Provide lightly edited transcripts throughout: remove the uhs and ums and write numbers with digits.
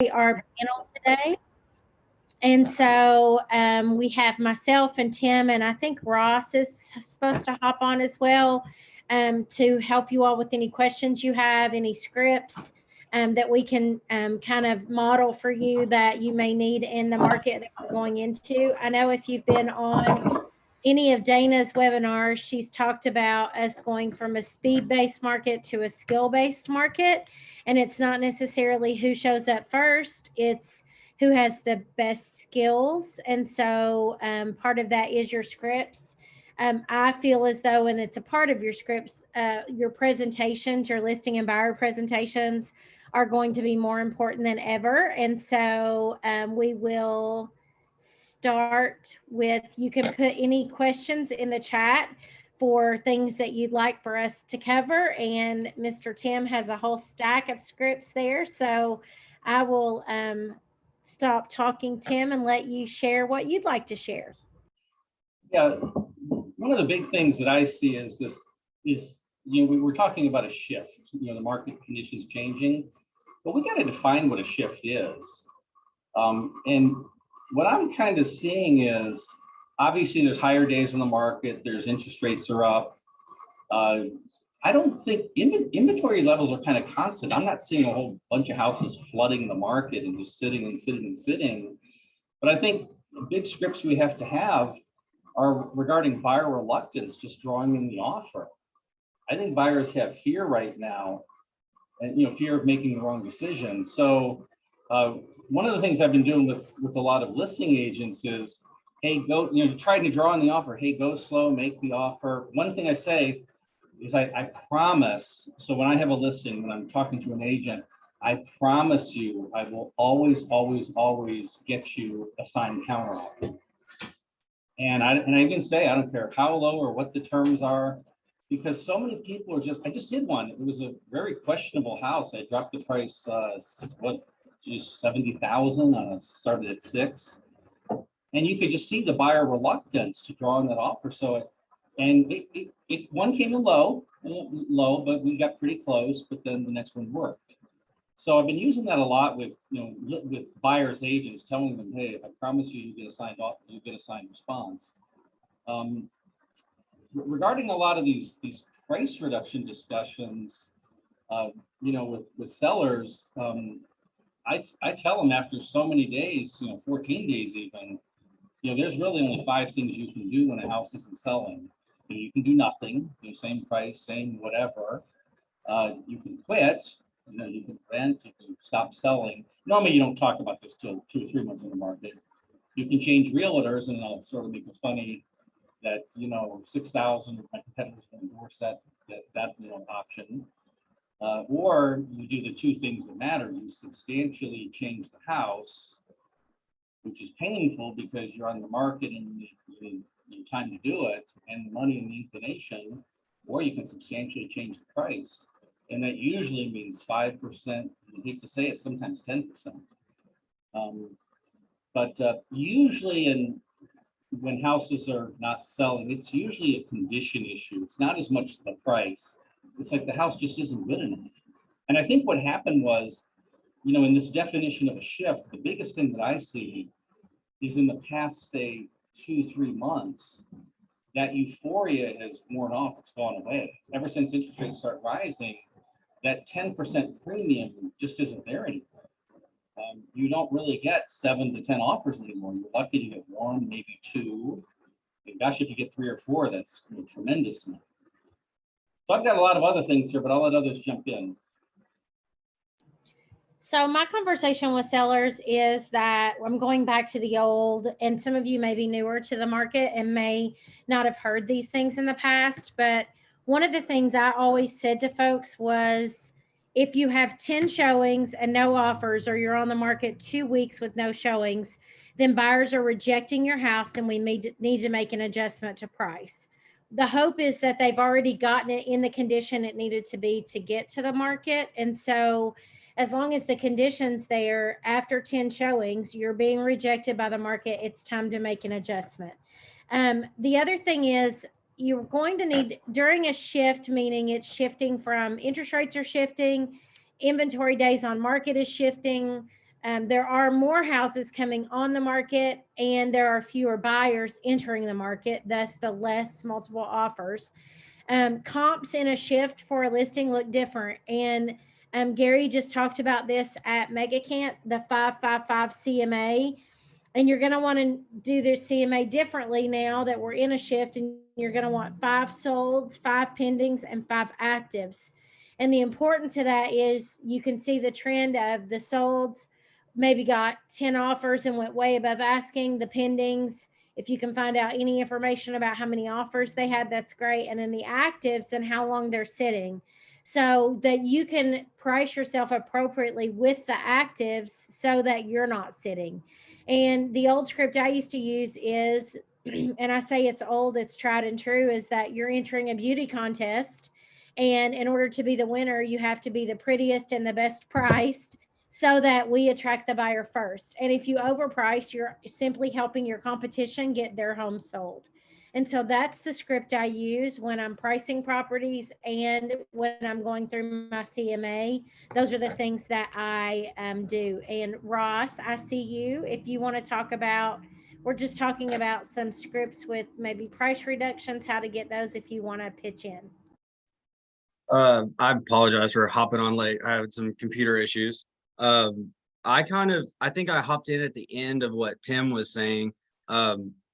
our panel today. And so we have myself and Tim, and I think Ross is supposed to hop on as well to help you all with any questions you have, any scripts that we can kind of model for you that you may need in the market that we're going into. I know if you've been on any of Dana's webinars, she's talked about us going from a speed-based market to a skill-based market. And it's not necessarily who shows up first, it's who has the best skills. And so part of that is your scripts. I feel as though, and it's a part of your scripts, your presentations, your listing and buyer presentations are going to be more important than ever. And so we will start with, you can put any questions in the chat for things that you'd like for us to cover. And Mr. Tim has a whole stack of scripts there. So I will stop talking, Tim, and let you share what you'd like to share. Yeah, one of the big things that I see is we were talking about a shift, the market conditions changing, but we got to define what a shift is. And what I'm kind of seeing is, obviously there's higher days on the market, there's interest rates are up. I don't think inventory levels are kind of constant. I'm not seeing a whole bunch of houses flooding the market and just sitting and sitting and sitting. But I think the big scripts we have to have are regarding buyer reluctance, just drawing in the offer. I think buyers have fear right now, and fear of making the wrong decision. So one of the things I've been doing with a lot of listing agents is, hey, go, trying to draw in the offer. Hey, go slow, make the offer. One thing I say is I promise. So when I have a listing, when I'm talking to an agent, I promise you, I will always, always, always get you a signed counter offer. And I even say, I don't care how low or what the terms are, because so many people are I just did one. It was a very questionable house. I dropped the price, just 70,000, started at 6. And you could just see the buyer reluctance to draw on that offer. So, one came in low, but we got pretty close, but then the next one worked. So I've been using that a lot with buyers agents, telling them, hey, I promise you, you get a signed response. Regarding a lot of these price reduction discussions, with sellers, I tell them after so many days, 14 days even, there's really only 5 things you can do when a house isn't selling. You can do nothing, same price, same whatever. You can quit. You can rent, you can stop selling. Normally you don't talk about this till 2 or 3 months in the market. You can change realtors, and I'll sort of make it funny that 6,000 of my competitors can endorse that option. Or you do the 2 things that matter. You substantially change the house, which is painful because you're on the market and you need time to do it, and the money and the inclination, or you can substantially change the price. And that usually means 5%. I hate to say it, sometimes 10%. But usually when houses are not selling, it's usually a condition issue. It's not as much the price. It's like the house just isn't good enough. And I think what happened was, in this definition of a shift, the biggest thing that I see is in the past, say, 2-3 months, that euphoria has worn off. It's gone away. Ever since interest rates start rising, that 10% premium just isn't there anymore. You don't really get 7 to 10 offers anymore. You're lucky to get 1, maybe 2. And gosh, if you get 3 or 4, that's tremendous. So I've got a lot of other things here, but I'll let others jump in. So my conversation with sellers is that I'm going back to the old, and some of you may be newer to the market and may not have heard these things in the past, but one of the things I always said to folks was, if you have 10 showings and no offers, or you're on the market 2 weeks with no showings, then buyers are rejecting your house and we need to make an adjustment to price. The hope is that they've already gotten it in the condition it needed to be to get to the market. And so as long as the conditions there after 10 showings, you're being rejected by the market, it's time to make an adjustment. The other thing is, you're going to need, during a shift, meaning it's shifting from interest rates are shifting, inventory days on market is shifting, there are more houses coming on the market and there are fewer buyers entering the market, thus the less multiple offers. Comps in a shift for a listing look different. And Gary just talked about this at MegaCamp, the 555 CMA. And you're going to want to do this CMA differently now that we're in a shift, and you're going to want 5 solds, 5 pendings, and 5 actives. And the importance of that is you can see the trend of the solds maybe got 10 offers and went way above asking. The pendings, if you can find out any information about how many offers they had, that's great. And then the actives and how long they're sitting, so that you can price yourself appropriately with the actives so that you're not sitting. And the old script I used to use is, and I say it's old, it's tried and true, is that you're entering a beauty contest. And in order to be the winner, you have to be the prettiest and the best priced so that we attract the buyer first. And if you overprice, you're simply helping your competition get their home sold. And so that's the script I use when I'm pricing properties and when I'm going through my CMA. Those are the things that I do. And Ross, I see you. If you want to talk about, we're just talking about some scripts with maybe price reductions, how to get those if you want to pitch in. I apologize for hopping on late. I had some computer issues. I think I hopped in at the end of what Tim was saying.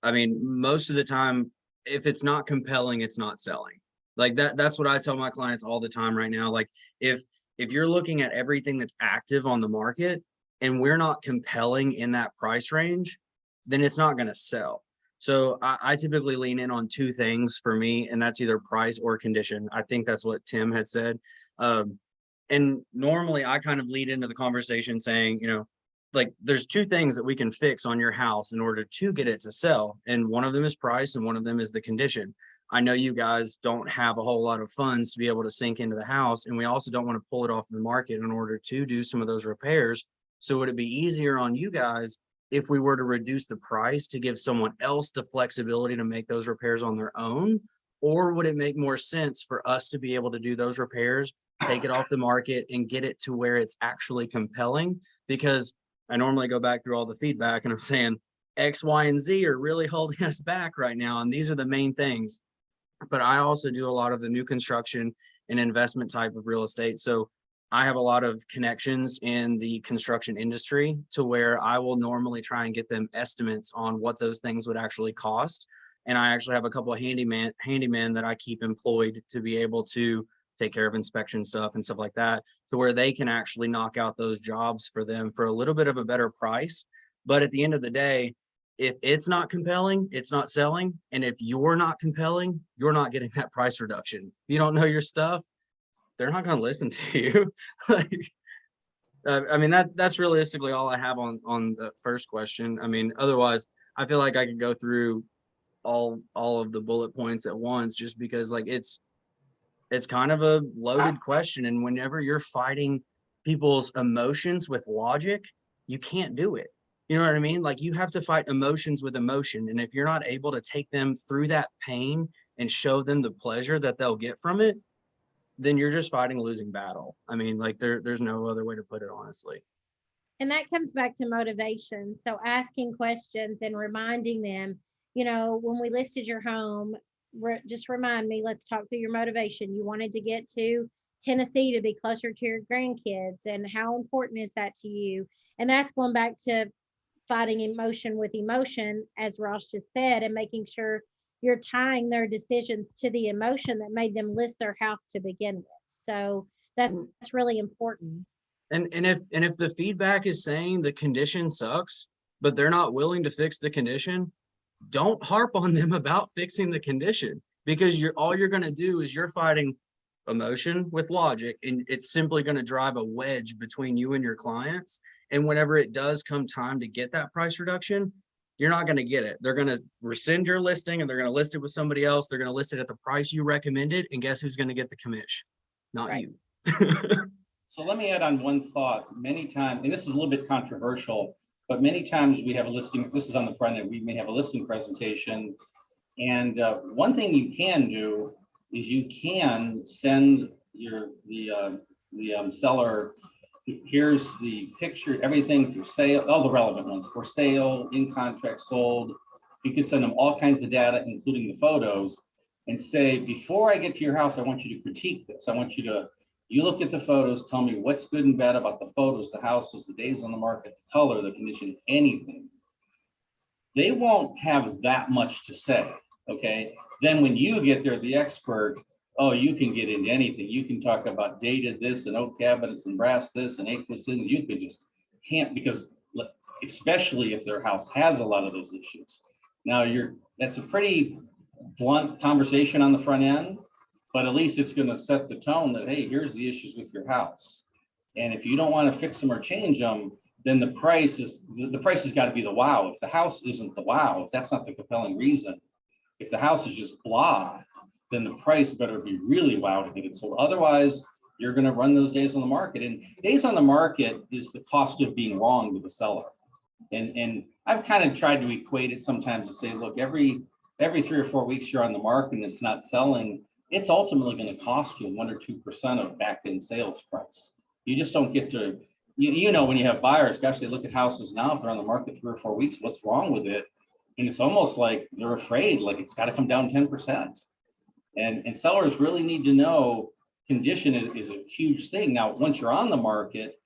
I mean, most of the time, if it's not compelling, it's not selling. Like that's what I tell my clients all the time right now. Like if you're looking at everything that's active on the market and we're not compelling in that price range, then it's not going to sell. So I typically lean in on 2 things for me, and that's either price or condition. I think that's what Tim had said. And normally I kind of lead into the conversation saying, you know, like there's 2 things that we can fix on your house in order to get it to sell. And one of them is price and one of them is the condition. I know you guys don't have a whole lot of funds to be able to sink into the house. And we also don't want to pull it off the market in order to do some of those repairs. So would it be easier on you guys if we were to reduce the price to give someone else the flexibility to make those repairs on their own? Or would it make more sense for us to be able to do those repairs, take it off the market and get it to where it's actually compelling? Because I normally go back through all the feedback and I'm saying X, Y, and Z are really holding us back right now. And these are the main things. But I also do a lot of the new construction and investment type of real estate. So I have a lot of connections in the construction industry to where I will normally try and get them estimates on what those things would actually cost. And I actually have a couple of handymen that I keep employed to be able to take care of inspection stuff and stuff like that, to where they can actually knock out those jobs for them for a little bit of a better price. But at the end of the day, if it's not compelling, it's not selling. And if you're not compelling, you're not getting that price reduction. If you don't know your stuff, they're not going to listen to you. Like, I mean, that's realistically all I have on the first question. I mean, otherwise, I feel like I could go through all of the bullet points at once, just because like it's kind of a loaded question. And whenever you're fighting people's emotions with logic, you can't do it. You know what I mean? Like you have to fight emotions with emotion. And if you're not able to take them through that pain and show them the pleasure that they'll get from it, then you're just fighting a losing battle. I mean, like there's no other way to put it, honestly. And that comes back to motivation. So asking questions and reminding them, you know, when we listed your home, just remind me, let's talk through your motivation. You wanted to get to Tennessee to be closer to your grandkids. And how important is that to you? And that's going back to fighting emotion with emotion, as Ross just said, and making sure you're tying their decisions to the emotion that made them list their house to begin with. So that's really important. And if the feedback is saying the condition sucks, but they're not willing to fix the condition, don't harp on them about fixing the condition, because all you're going to do is you're fighting emotion with logic, and it's simply going to drive a wedge between you and your clients. And whenever it does come time to get that price reduction, you're not going to get it. They're going to rescind your listing and they're going to list it with somebody else. They're going to list it at the price you recommended. And guess who's going to get the commission? Not Right. you. So let me add on one thought. Many times, and this is a little bit controversial, but many times we have a listing, this is on the front end, we may have a listing presentation. And one thing you can do is you can send the seller here's the picture, everything for sale, all the relevant ones, for sale, in contract, sold. You can send them all kinds of data, including the photos, and say, before I get to your house, I want you to critique this. I want you look at the photos, tell me what's good and bad about the photos, the houses, the days on the market, the color, the condition, anything. They won't have that much to say, okay? Then when you get there, the expert, oh, you can get into anything. You can talk about dated this and oak cabinets and brass this and eight this, and you could just can't, because especially if their house has a lot of those issues. Now that's a pretty blunt conversation on the front end, but at least it's going to set the tone that, hey, here's the issues with your house. And if you don't want to fix them or change them, then the price has got to be the wow. If the house isn't the wow, if that's not the compelling reason, if the house is just blah, then the price better be really wow to get it sold. Otherwise, you're going to run those days on the market. And days on the market is the cost of being wrong with the seller. And I've kind of tried to equate it sometimes to say, look, every 3 or 4 weeks you're on the market and it's not selling, it's ultimately going to cost you 1 or 2% of back end sales price. You just don't get to, you know, when you have buyers, gosh, they look at houses now, if they're on the market 3 or 4 weeks, what's wrong with it? And it's almost like they're afraid, like it's got to come down 10%. And sellers really need to know condition is a huge thing. Now, once you're on the market,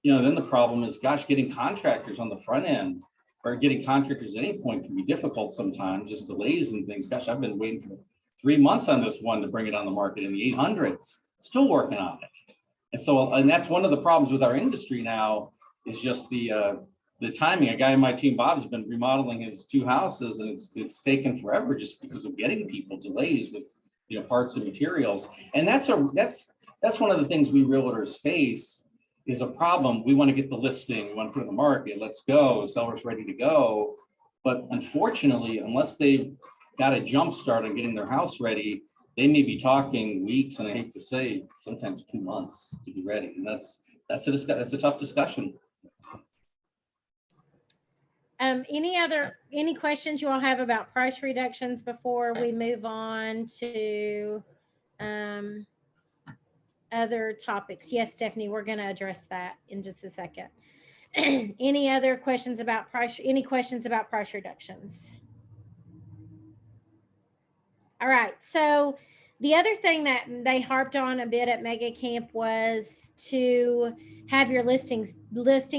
you know, then the problem is, gosh, getting contractors on the front end or getting contractors at any point can be difficult sometimes, just delays and things. Gosh, I've been waiting for 3 months on this one to bring it on the market in the 800s, still working on it. And that's one of the problems with our industry now is just the timing. A guy in my team, Bob's been remodeling his 2 houses, and it's taken forever just because of getting people, delays with, you know, parts and materials. And that's one of the things we realtors face is a problem. We want to get the listing, we want to put it in the market, let's go, seller's ready to go. But unfortunately, unless they've got a jump start on getting their house ready, they may be talking weeks, and I hate to say, sometimes 2 months to be ready. And that's a tough discussion. Any questions you all have about price reductions before we move on to other topics? Yes, Stephanie, we're going to address that in just a second. Any other questions about price? Any questions about price reductions? All right. So the other thing that they harped on a bit at Mega Camp was to have your listing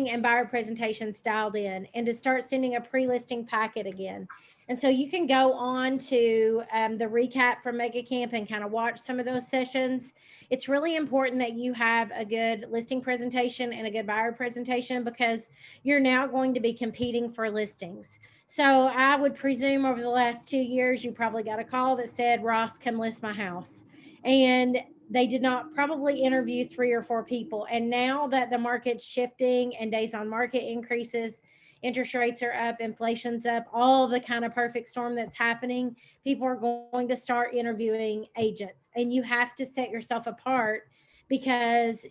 and buyer presentations dialed in, and to start sending a pre-listing packet again. And so you can go on to the recap from Mega Camp and kind of watch some of those sessions. It's really important that you have a good listing presentation and a good buyer presentation, because you're now going to be competing for listings. So I would presume over the last 2 years, you probably got a call that said, Ross, come list my house. And they did not probably interview 3 or 4 people. And now that the market's shifting and days on market increases, interest rates are up, inflation's up, all the kind of perfect storm that's happening, people are going to start interviewing agents. And you have to set yourself apart, because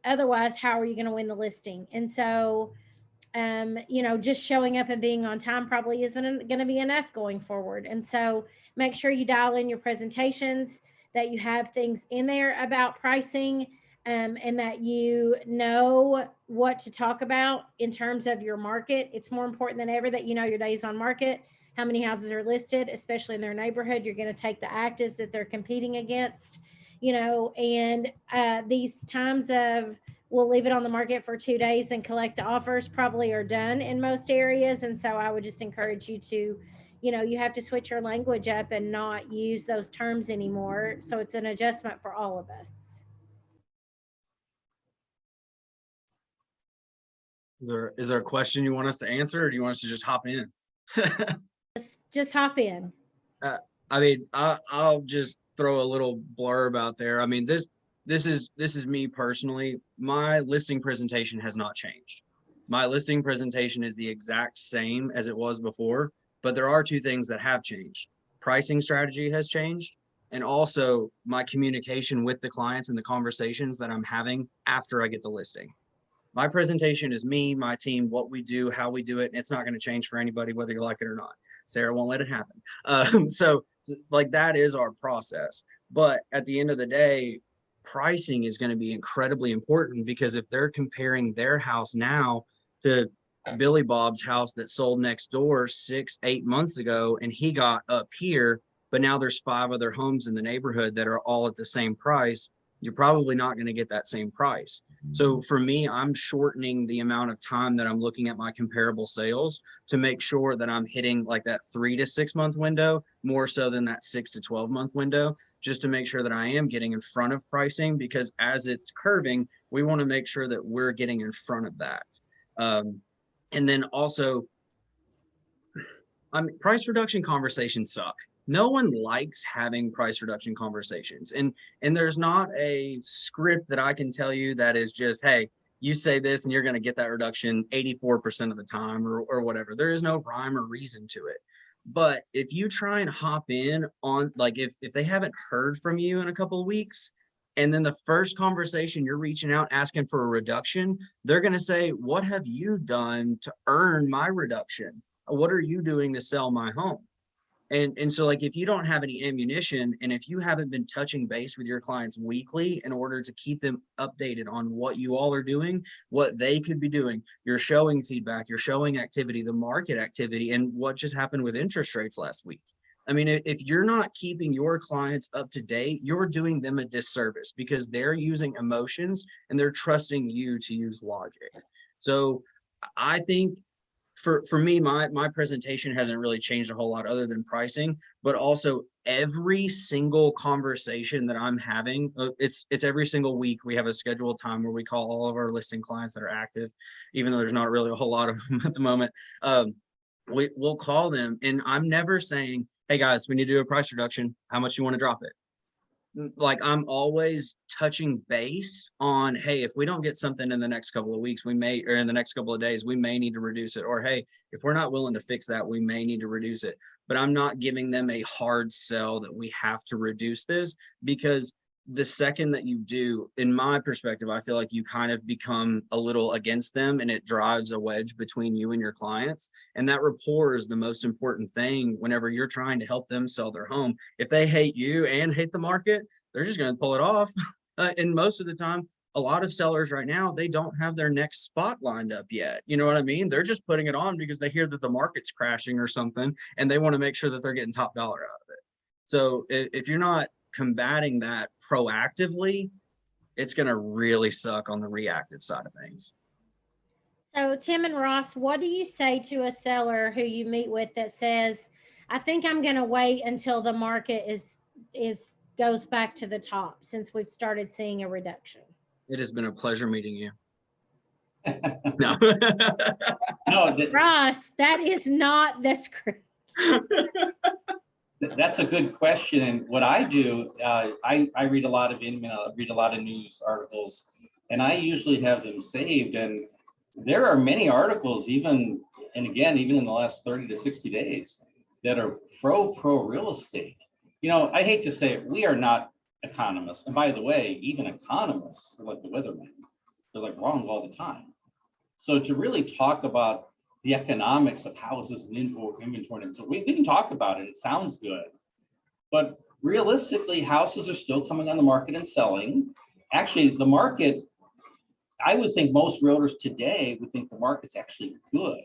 otherwise, how are you going to win the listing? And so you know, just showing up and being on time probably isn't going to be enough going forward. And so make sure you dial in your presentations, that you have things in there about pricing, and that you know what to talk about in terms of your market. It's more important than ever that you know your days on market, how many houses are listed, especially in their neighborhood. You're going to take the actives that they're competing against, you know, and these times of, we'll leave it on the market for 2 days and collect offers probably are done in most areas. And so I would just encourage you to, you know, you have to switch your language up and not use those terms anymore. So it's an adjustment for all of us. Is there a question you want us to answer, or do you want us to just hop in? Just hop in. I mean, I'll just throw a little blurb out there. I mean, this is me personally. My listing presentation has not changed. My listing presentation is the exact same as it was before, but there are 2 things that have changed. Pricing strategy has changed, and also my communication with the clients and the conversations that I'm having after I get the listing. My presentation is me, my team, what we do, how we do it, and it's not going to change for anybody, whether you like it or not. Sarah won't let it happen. So like that is our process. But at the end of the day, pricing is going to be incredibly important, because if they're comparing their house now to Billy Bob's house that sold next door 6-8 months ago, and he got up here, but now there's 5 other homes in the neighborhood that are all at the same price, you're probably not going to get that same price. So for me, I'm shortening the amount of time that I'm looking at my comparable sales to make sure that I'm hitting like that 3 to 6 month window more so than that 6 to 12 month window, just to make sure that I am getting in front of pricing, because as it's curving, we want to make sure that we're getting in front of that. And then also, price reduction conversations suck. No one likes having price reduction conversations. And there's not a script that I can tell you that is just, hey, you say this and you're going to get that reduction 84% of the time, or whatever. There is no rhyme or reason to it. But if you try and hop in on, like, if they haven't heard from you in a couple of weeks, and then the first conversation you're reaching out asking for a reduction, they're going to say, what have you done to earn my reduction? What are you doing to sell my home? And so, like, if you don't have any ammunition, and if you haven't been touching base with your clients weekly in order to keep them updated on what you all are doing, what they could be doing, you're showing feedback, you're showing activity, the market activity, and what just happened with interest rates last week. I mean, if you're not keeping your clients up to date, you're doing them a disservice, because they're using emotions and they're trusting you to use logic. So I think for me, my presentation hasn't really changed a whole lot other than pricing, but also every single conversation that I'm having, it's every single week. We have a scheduled time where we call all of our listing clients that are active, even though there's not really a whole lot of them at the moment. We'll call them, and I'm never saying, hey guys, we need to do a price reduction. How much you want to drop it? Like, I'm always touching base on, hey, if we don't get something in the next couple of weeks, we may, or in the next couple of days, we may need to reduce it. Or, hey, if we're not willing to fix that, we may need to reduce it. But I'm not giving them a hard sell that we have to reduce this, because the second that you do, in my perspective, I feel like you kind of become a little against them, and it drives a wedge between you and your clients. And that rapport is the most important thing whenever you're trying to help them sell their home. If they hate you and hate the market, they're just going to pull it off. And most of the time, a lot of sellers right now, they don't have their next spot lined up yet. You know what I mean? They're just putting it on because they hear that the market's crashing or something, and they want to make sure that they're getting top dollar out of it. So if you're not combating that proactively, it's going to really suck on the reactive side of things. So, Tim and Ross, what do you say to a seller who you meet with that says, I think I'm going to wait until the market is goes back to the top, since we've started seeing a reduction? It has been a pleasure meeting you. No. No, Ross, that is not the script. that's a good question. And what I do, I read a lot of read a lot of news articles, and I usually have them saved. And there are many articles, even in the last 30 to 60 days, that are pro real estate. You know, I hate to say it, we are not economists. And by the way, even economists are like the weathermen. They're like wrong all the time. So to really talk about the economics of houses and inventory, so we can talk about it. It sounds good. But realistically, houses are still coming on the market and selling. Actually, the market, I would think most realtors today would think the market's actually good.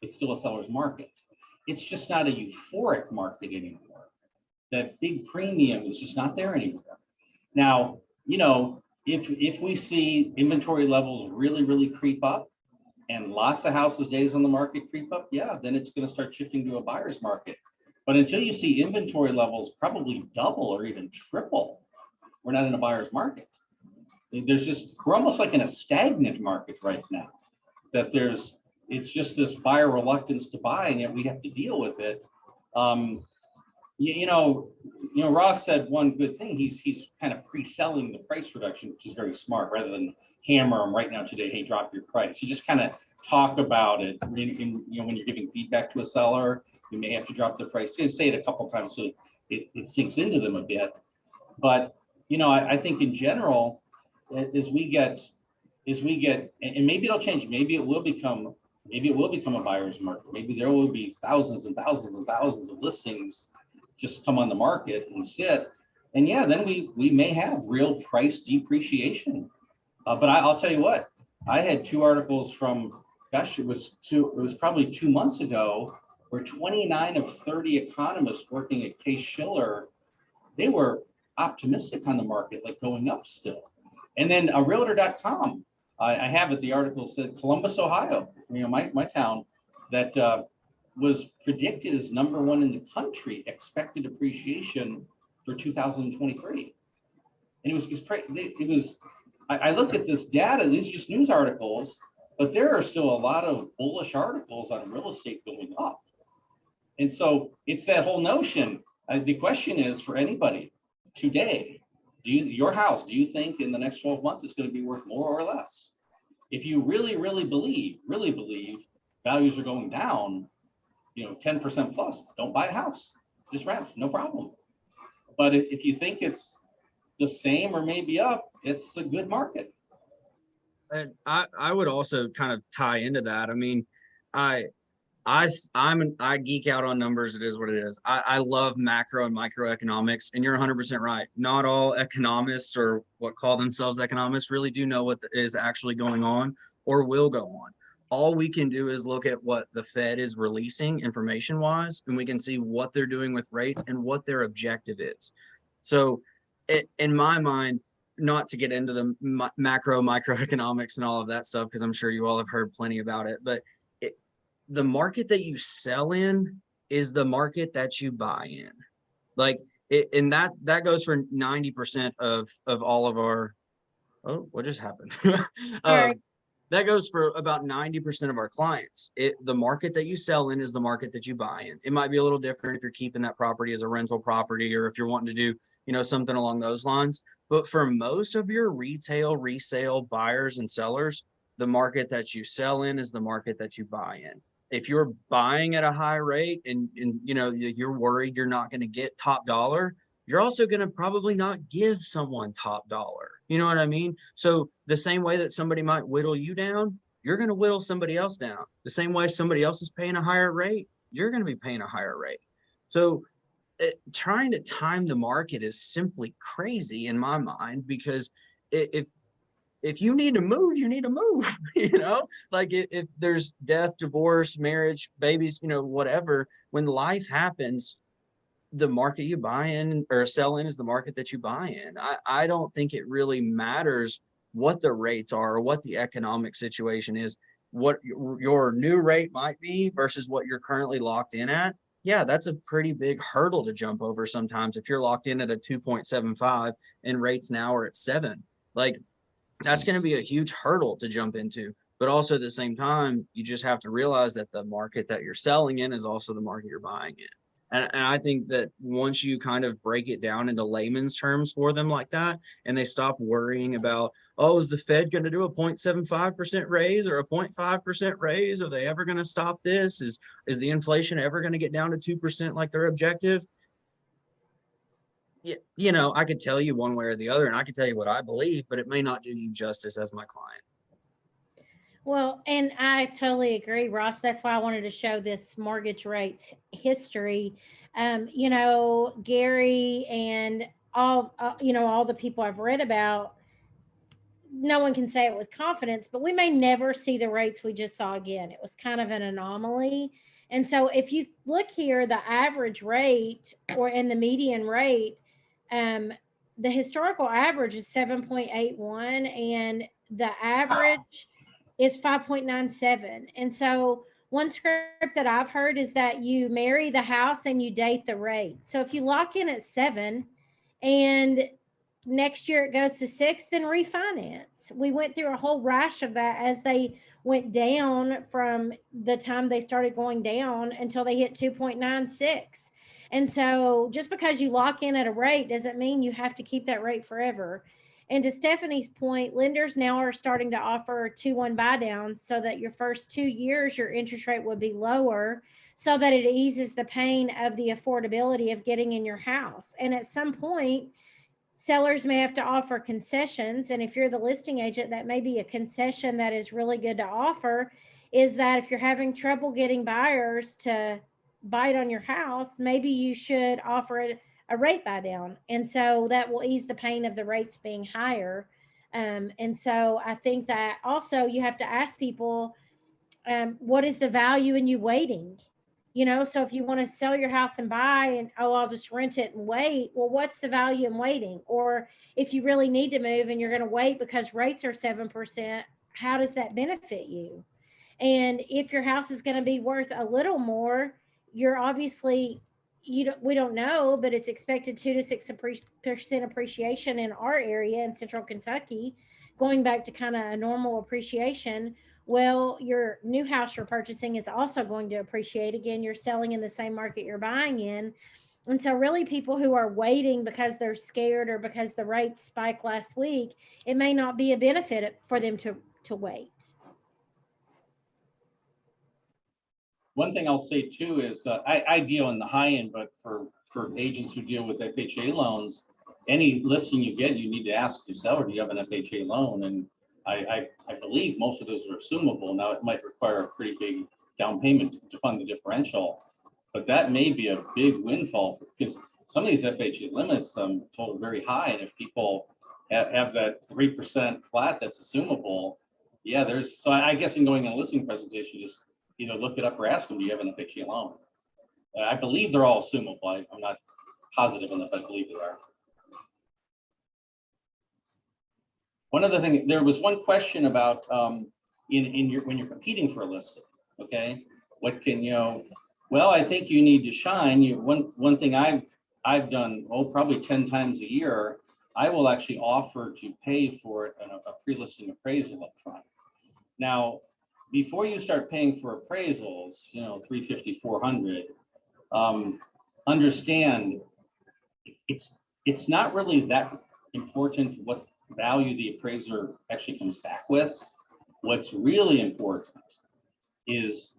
It's still a seller's market. It's just not a euphoric market anymore. That big premium is just not there anymore. Now, you know, if we see inventory levels really creep up, and lots of houses days on the market creep up, yeah, then it's going to start shifting to a buyer's market. But until you see inventory levels probably double or even triple, we're not in a buyer's market. We're almost like in a stagnant market right now, that it's just this buyer reluctance to buy, and yet we have to deal with it. You know, Ross said one good thing. He's kind of pre-selling the price reduction, which is very smart, rather than hammer them right now today. Hey, drop your price. You just kind of talk about it. When you're giving feedback to a seller, you may have to drop the price. You say it a couple times so it sinks into them a bit. But I think in general, as we get, and maybe it'll change. Maybe it will become a buyer's market. Maybe there will be thousands and thousands and thousands of listings just come on the market and sit. And yeah, then we may have real price depreciation. But I'll tell you what, I had two articles from, gosh, it was probably 2 months ago, where 29 of 30 economists working at Case Shiller, they were optimistic on the market, like going up still. And then Realtor.com, I have it, the article said Columbus, Ohio, my town, that was predicted as #1 in the country, expected appreciation for 2023. And I look at this data, these are just news articles, but there are still a lot of bullish articles on real estate going up. And so it's that whole notion. The question is for anybody today, your house, do you think in the next 12 months it's going to be worth more or less? If you really believe values are going down, 10% plus, don't buy a house, just rent, no problem. But if you think it's the same or maybe up, it's a good market. And I would also kind of tie into that. I mean, I geek out on numbers. It is what it is. I love macro and microeconomics, and you're 100% right. Not all economists or what call themselves economists really do know what is actually going on or will go on. All we can do is look at what the Fed is releasing information wise, and we can see what they're doing with rates and what their objective is. So in my mind, not to get into the microeconomics and all of that stuff, because I'm sure you all have heard plenty about it, but the market that you sell in is the market that you buy in. Like and that goes for 90% of all of our, oh, what just happened? That goes for about 90% of our clients. The market that you sell in is the market that you buy in. It might be a little different if you're keeping that property as a rental property, or if you're wanting to do, something along those lines. But for most of your retail, resale buyers and sellers, the market that you sell in is the market that you buy in. If you're buying at a high rate and you're worried you're not going to get top dollar, you're also going to probably not give someone top dollar. You know what I mean? So the same way that somebody might whittle you down, you're going to whittle somebody else down. The same way somebody else is paying a higher rate, you're going to be paying a higher rate. So trying to time the market is simply crazy in my mind, because if you need to move, you need to move, like if there's death, divorce, marriage, babies, whatever, when life happens, the market you buy in or sell in is the market that you buy in. I don't think it really matters what the rates are or what the economic situation is. What your new rate might be versus what you're currently locked in at. Yeah, that's a pretty big hurdle to jump over sometimes if you're locked in at a 2.75 and rates now are at 7. Like, that's going to be a huge hurdle to jump into. But also at the same time, you just have to realize that the market that you're selling in is also the market you're buying in. And I think that once you kind of break it down into layman's terms for them like that, and they stop worrying about, oh, is the Fed going to do a 0.75% raise or a 0.5% raise? Are they ever going to stop this? Is the inflation ever going to get down to 2% like their objective? Yeah, I could tell you one way or the other, and I could tell you what I believe, but it may not do you justice as my client. Well, and I totally agree, Ross. That's why I wanted to show this mortgage rates history. Gary and all the people I've read about, no one can say it with confidence, but we may never see the rates we just saw again. It was kind of an anomaly. And so if you look here, the average rate and the median rate, the historical average is 7.81 and the average is 5.97. And so one script that I've heard is that you marry the house and you date the rate. So if you lock in at 7 and next year it goes to 6, then refinance. We went through a whole rash of that as they went down from the time they started going down until they hit 2.96. And so just because you lock in at a rate doesn't mean you have to keep that rate forever. And to Stephanie's point, lenders now are starting to offer 2-1 buy downs so that your first 2 years, your interest rate would be lower so that it eases the pain of the affordability of getting in your house. And at some point, sellers may have to offer concessions. And if you're the listing agent, that may be a concession that is really good to offer, is that if you're having trouble getting buyers to bite on your house, maybe you should offer a rate buy down. And so that will ease the pain of the rates being higher. And so I think that also you have to ask people, what is the value in you waiting? You know, so if you want to sell your house and buy and, oh, I'll just rent it and wait. Well, what's the value in waiting? Or if you really need to move and you're going to wait because rates are 7%, how does that benefit you? And if your house is going to be worth a little more, you're obviously, we don't know, but it's expected 2 to 6% appreciation in our area in central Kentucky, going back to kind of a normal appreciation. Well, your new house you're purchasing is also going to appreciate. Again, you're selling in the same market you're buying in. And so really people who are waiting because they're scared or because the rates spiked last week, it may not be a benefit for them to wait. One thing I'll say too is I deal in the high end, but for agents who deal with FHA loans, any listing you get, you need to ask your seller, do you have an FHA loan? And I believe most of those are assumable. Now it might require a pretty big down payment to fund the differential, but that may be a big windfall because some of these FHA limits total very high. And if people have that 3% flat that's assumable, yeah, so I guess in going in a listing presentation, just either look it up or ask them, do you have an FHA loan? I believe they're all assumable. I'm not positive on that, but I believe they are. One other thing, there was one question about when you're competing for a listing, okay? What can well, I think you need to shine. One thing I've done, probably 10 times a year, I will actually offer to pay for it a pre-listing appraisal up front. Now, before you start paying for appraisals, $350, $400, understand it's not really that important what value the appraiser actually comes back with. What's really important is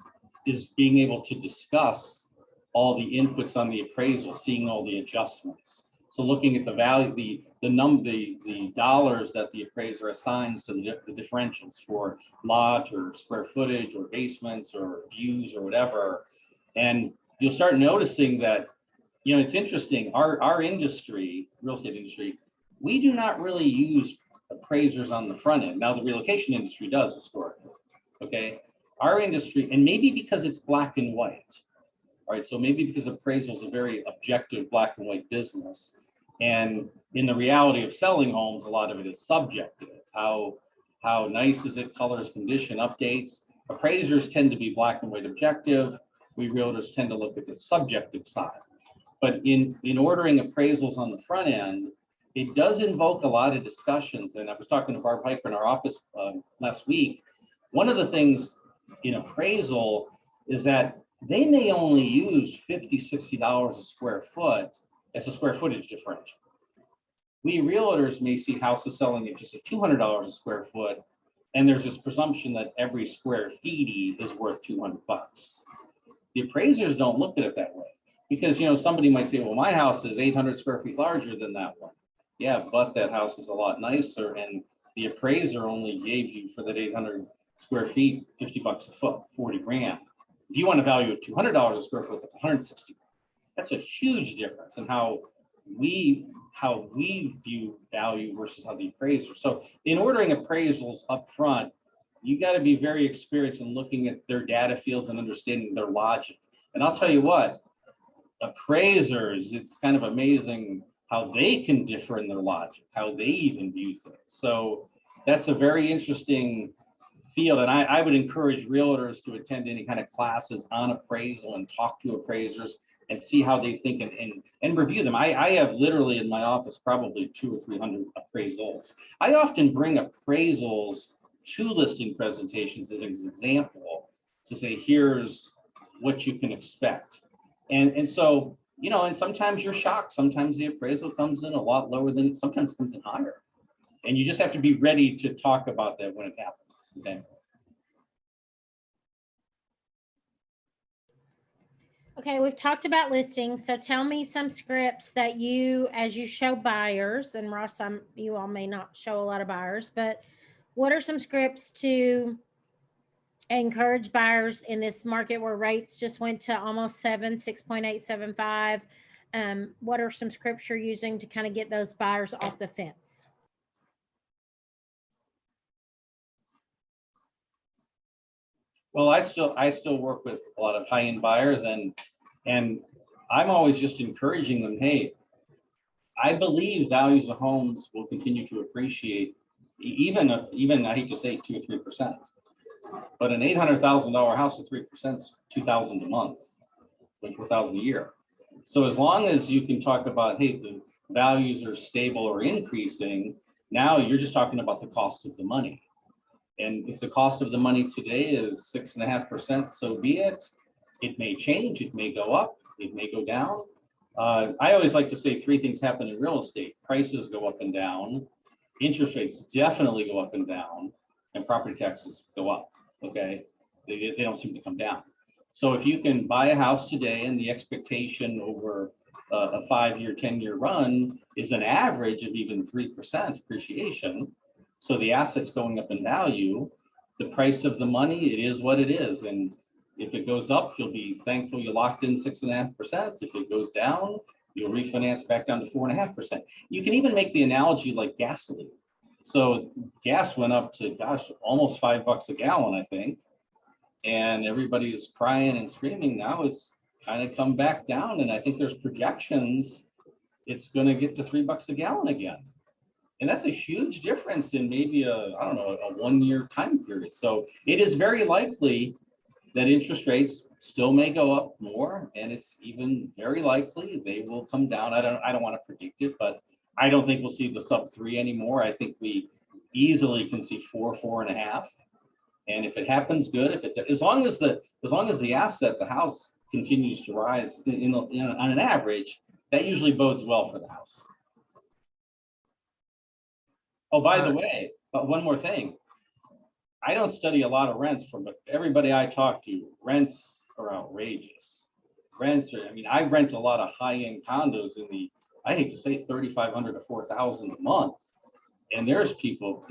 being able to discuss all the inputs on the appraisal, seeing all the adjustments. So looking at the value, the dollars that the appraiser assigns to the differentials for lot or square footage or basements or views or whatever. And you'll start noticing that, it's interesting, our industry, real estate industry, we do not really use appraisers on the front end. Now the relocation industry does historically, okay? Our industry, and maybe because it's black and white, all right, so maybe because appraisal is a very objective black and white business. And in the reality of selling homes, a lot of it is subjective. How nice is it, colors, condition, updates. Appraisers tend to be black and white objective. We realtors tend to look at the subjective side. But in ordering appraisals on the front end, it does invoke a lot of discussions. And I was talking to Barb Piper in our office last week. One of the things in appraisal is that they may only use $50, $60 a square foot as a square footage differential. We realtors may see houses selling at just at $200 a square foot, and there's this presumption that every square feet is worth $200. The appraisers don't look at it that way because somebody might say, well, my house is 800 square feet larger than that one. Yeah, but that house is a lot nicer, and the appraiser only gave you for that 800 square feet $50 a foot, 40 grand. If you want to value it $200 a square foot, that's 160. That's a huge difference in how we view value versus how the appraiser. So in ordering appraisals up front, you got to be very experienced in looking at their data fields and understanding their logic. And I'll tell you what, appraisers, it's kind of amazing how they can differ in their logic, how they even view things. So that's a very interesting field. And I would encourage realtors to attend any kind of classes on appraisal and talk to appraisers and see how they think and review them. I have literally in my office probably 200 or 300 appraisals. I often bring appraisals to listing presentations as an example to say, here's what you can expect. And so, and sometimes you're shocked. Sometimes the appraisal comes in a lot lower than, sometimes comes in higher. And you just have to be ready to talk about that when it happens, okay? Okay, we've talked about listings. So tell me some scripts that you, as you show buyers, and Ross, you all may not show a lot of buyers, but what are some scripts to encourage buyers in this market where rates just went to almost 6.875? what are some scripture using to kind of get those buyers off the fence? Well, I still work with a lot of high-end buyers, and I'm always just encouraging them, hey, I believe values of homes will continue to appreciate, even I hate to say 2 or 3%, but an $800,000 house at 3% is $2,000 a month, $4,000 a year. So as long as you can talk about, hey, the values are stable or increasing, now you're just talking about the cost of the money. And if the cost of the money today is 6.5%, so be it. It may change, it may go up, it may go down. I always like to say 3 things happen in real estate. Prices go up and down, interest rates definitely go up and down, and property taxes go up, okay? They don't seem to come down. So if you can buy a house today and the expectation over a 5-year, 10-year run is an average of even 3% appreciation, so the asset's going up in value, the price of the money, it is what it is. And if it goes up, you'll be thankful you locked in 6.5%. If it goes down, you'll refinance back down to 4.5%. You can even make the analogy like gasoline. So gas went up to, gosh, almost $5 a gallon, I think. And everybody's crying and screaming. Now it's kind of come back down. And I think there's projections it's going to get to $3 a gallon again. And that's a huge difference in maybe a 1-year time period. So it is very likely that interest rates still may go up more, and it's even very likely they will come down. I don't want to predict it, but I don't think we'll see the sub 3 anymore. I think we easily can see 4, 4.5. And if it happens, good. If it, as long as the asset, the house continues to rise on an average, that usually bodes well for the house. Oh, by the way, but one more thing. I don't study a lot of rents from, but everybody I talk to, rents are outrageous. Rents are, I mean, I rent a lot of high-end condos in the, I hate to say, $3,500 to $4,000 a month. And there's people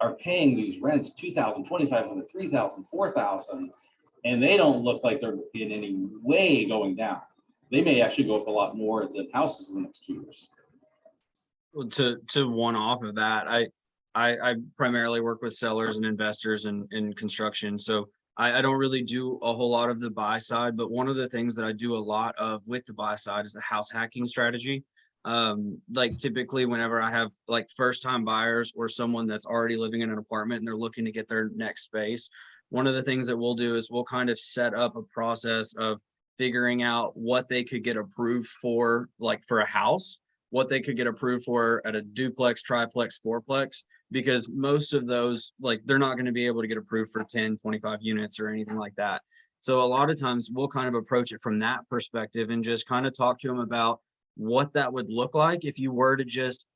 are paying these rents $2,000, $2,500, $3,000, $4,000, and they don't look like they're in any way going down. They may actually go up a lot more than houses in the next 2 years. Well, to one off of that, I primarily work with sellers and investors in construction. So I don't really do a whole lot of the buy side, but one of the things that I do a lot of with the buy side is the house hacking strategy. Like typically whenever I have like first time buyers or someone that's already living in an apartment and they're looking to get their next space, one of the things that we'll do is we'll kind of set up a process of figuring out what they could get approved for, like for a house, what they could get approved for at a duplex, triplex, fourplex, because most of those, like, they're not going to be able to get approved for 10, 25 units or anything like that. So a lot of times we'll kind of approach it from that perspective and just kind of talk to them about what that would look like if you were to just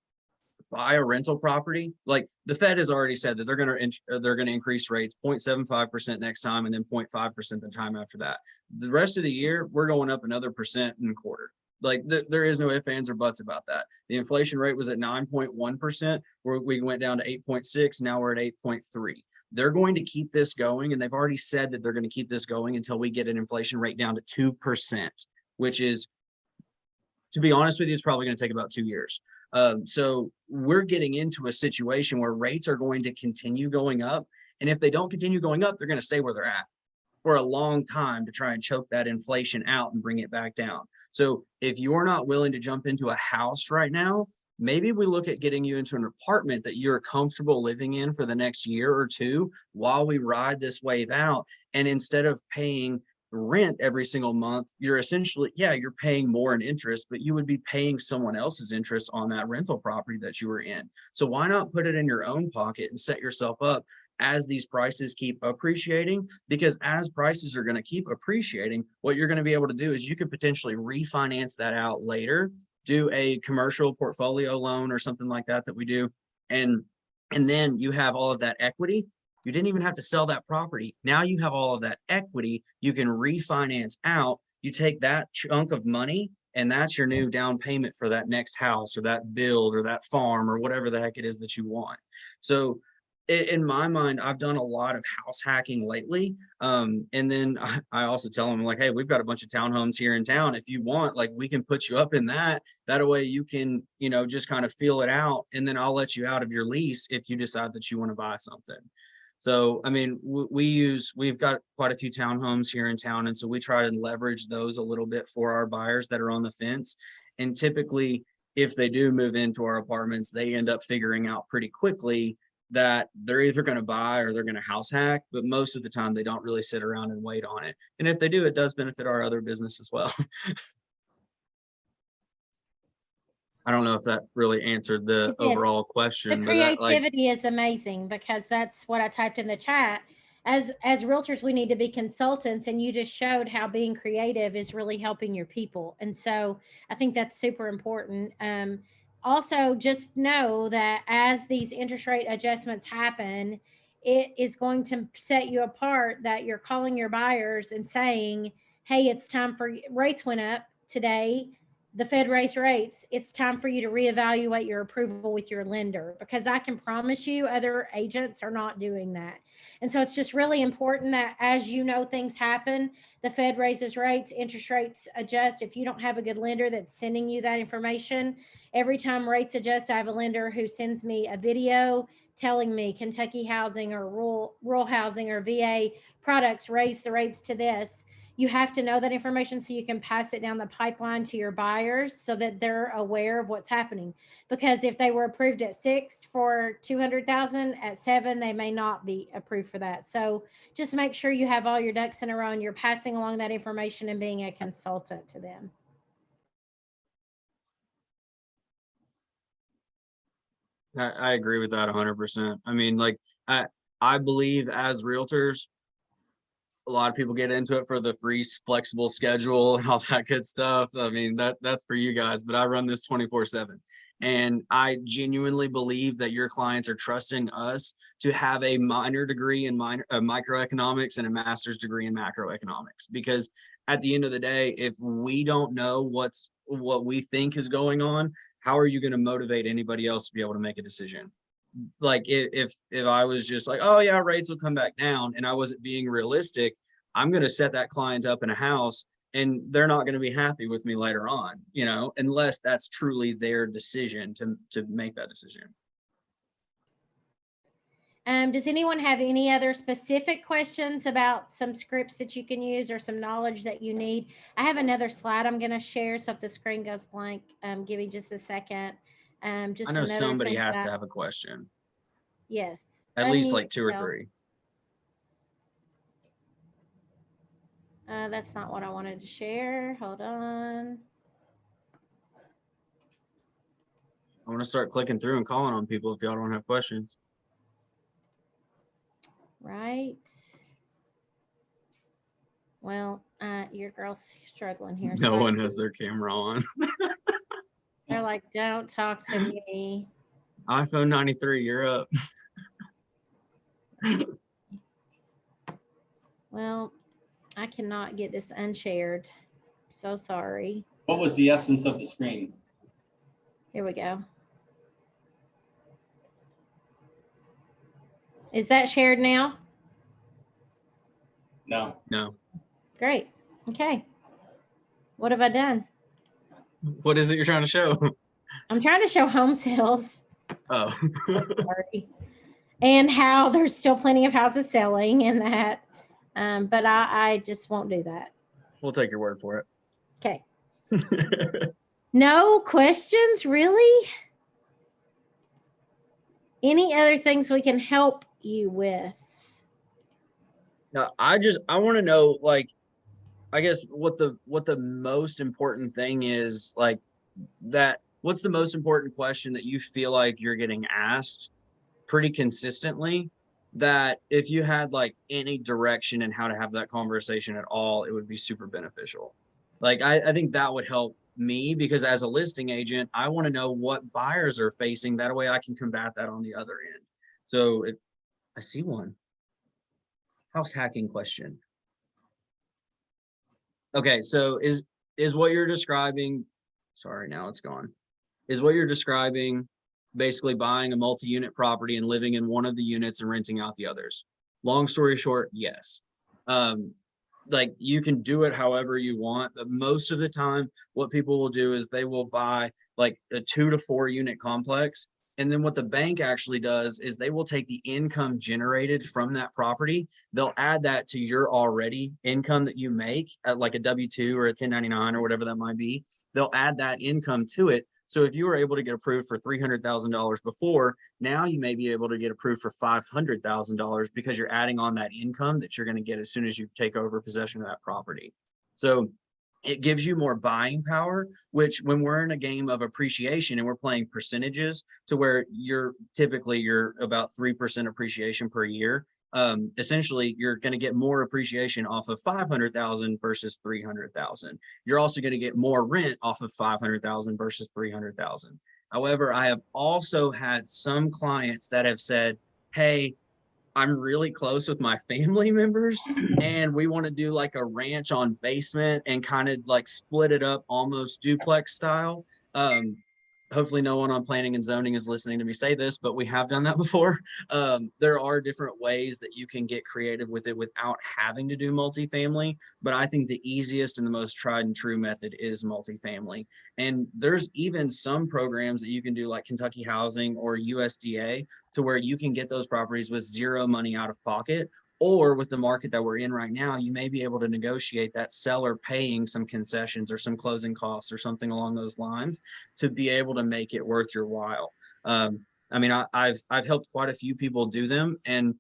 buy a rental property. Like the Fed has already said that they're going to increase rates 0.75% next time and then 0.5% the time after that. The rest of the year, we're going up another 1.25%. Like there is no ifs, ands, or buts about that. The inflation rate was at 9.1%, where we went down to 8.6. Now we're at 8.3. They're going to keep this going, and they've already said that they're going to keep this going until we get an inflation rate down to 2%, which is, to be honest with you, it's probably going to take about 2 years. So we're getting into a situation where rates are going to continue going up. And if they don't continue going up, they're going to stay where they're at for a long time to try and choke that inflation out and bring it back down. So if you're not willing to jump into a house right now, maybe we look at getting you into an apartment that you're comfortable living in for the next year or two while we ride this wave out. And instead of paying rent every single month, you're essentially, yeah, you're paying more in interest, but you would be paying someone else's interest on that rental property that you were in. So why not put it in your own pocket and set yourself up as these prices keep appreciating? Because as prices are going to keep appreciating, what you're going to be able to do is you could potentially refinance that out later, do a commercial portfolio loan or something like that we do. And then you have all of that equity. You didn't even have to sell that property. Now you have all of that equity. You can refinance out. You take that chunk of money, and that's your new down payment for that next house or that build or that farm or whatever the heck it is that you want. So in my mind, I've done a lot of house hacking lately. And then I also tell them like, hey, we've got a bunch of townhomes here in town. If you want, like, we can put you up in that. That way you can, just kind of feel it out. And then I'll let you out of your lease if you decide that you want to buy something. So, I mean, we've got quite a few townhomes here in town. And so we try to leverage those a little bit for our buyers that are on the fence. And typically, if they do move into our apartments, they end up figuring out pretty quickly that they're either going to buy or they're going to house hack, but most of the time they don't really sit around and wait on it. And if they do, it does benefit our other business as well. I don't know if that really answered the overall The question, but creativity is amazing, because that's what I typed in the chat. As realtors, we need to be consultants, and you just showed how being creative is really helping your people. And so I think that's super important. Also, just know that as these interest rate adjustments happen, it is going to set you apart, that you're calling your buyers and saying, hey, it's time for, rates went up today, the Fed raised rates, it's time for you to reevaluate your approval with your lender, because I can promise you other agents are not doing that. And so it's just really important that as things happen, the Fed raises rates, interest rates adjust. If you don't have a good lender that's sending you that information, every time rates adjust, I have a lender who sends me a video telling me Kentucky Housing or rural housing or VA products raise the rates to this. You have to know that information so you can pass it down the pipeline to your buyers so that they're aware of what's happening. Because if they were approved at 6 for 200,000, at 7 they may not be approved for that. So just make sure you have all your ducks in a row and you're passing along that information and being a consultant to them. I agree with that 100%. I mean, like, I believe as realtors, a lot of people get into it for the free flexible schedule and all that good stuff. I mean, that's for you guys, but I run this 24/7. And I genuinely believe that your clients are trusting us to have a minor degree in microeconomics and a master's degree in macroeconomics. Because at the end of the day, if we don't know what we think is going on, how are you going to motivate anybody else to be able to make a decision? Like if I was just like, oh yeah, rates will come back down, and I wasn't being realistic, I'm going to set that client up in a house and they're not going to be happy with me later on, unless that's truly their decision to make that decision. Does anyone have any other specific questions about some scripts that you can use or some knowledge that you need? I have another slide I'm going to share. So if the screen goes blank, give me just a second. Just I know another somebody thing has to have a question. Yes. At least Unmute like 2 or yourself. 3. That's not what I wanted to share. Hold on. I want to start clicking through and calling on people if y'all don't have questions. Right. Well, your girl's struggling here. No one has their camera on. They're like, don't talk to me. iPhone 93, you're up. Well, I cannot get this unshared. So sorry. What was the essence of the screen? Here we go. Is that shared now? No. No. Great. Okay. What have I done? What is it you're trying to show? I'm trying to show home sales. Oh. Sorry. And how there's still plenty of houses selling and that. But I just won't do that. We'll take your word for it. Okay. No questions, really? Any other things we can help you with? Now, I want to know, like, I guess what the most important thing is, like, that what's the most important question that you feel like you're getting asked pretty consistently, that if you had like any direction in how to have that conversation at all, it would be super beneficial. Like, I think that would help me, because as a listing agent, I want to know what buyers are facing. That way I can combat that on the other end. So if I see one house hacking question. Okay, so is what you're describing, sorry, now it's gone. Is what you're describing basically buying a multi-unit property and living in one of the units and renting out the others. Long story short, yes. Like you can do it however you want, but most of the time what people will do is they will buy like a 2 to 4 unit complex. And then what the bank actually does is they will take the income generated from that property. They'll add that to your already income that you make at like a W-2 or a 1099 or whatever that might be. They'll add that income to it. So if you were able to get approved for $300,000 before, now you may be able to get approved for $500,000 because you're adding on that income that you're going to get as soon as you take over possession of that property. So it gives you more buying power, which when we're in a game of appreciation and we're playing percentages to where you're about 3% appreciation per year. Essentially you're going to get more appreciation off of 500,000 versus 300,000. You're also going to get more rent off of 500,000 versus 300,000. However, I have also had some clients that have said, hey, I'm really close with my family members and we want to do like a ranch on basement and kind of like split it up almost duplex style. Hopefully no one on planning and zoning is listening to me say this, but we have done that before. There are different ways that you can get creative with it without having to do multifamily, but I think the easiest and the most tried and true method is multifamily. And there's even some programs that you can do like Kentucky Housing or USDA to where you can get those properties with zero money out of pocket. Or with the market that we're in right now, you may be able to negotiate that seller paying some concessions or some closing costs or something along those lines to be able to make it worth your while. I mean, I've helped quite a few people do them, and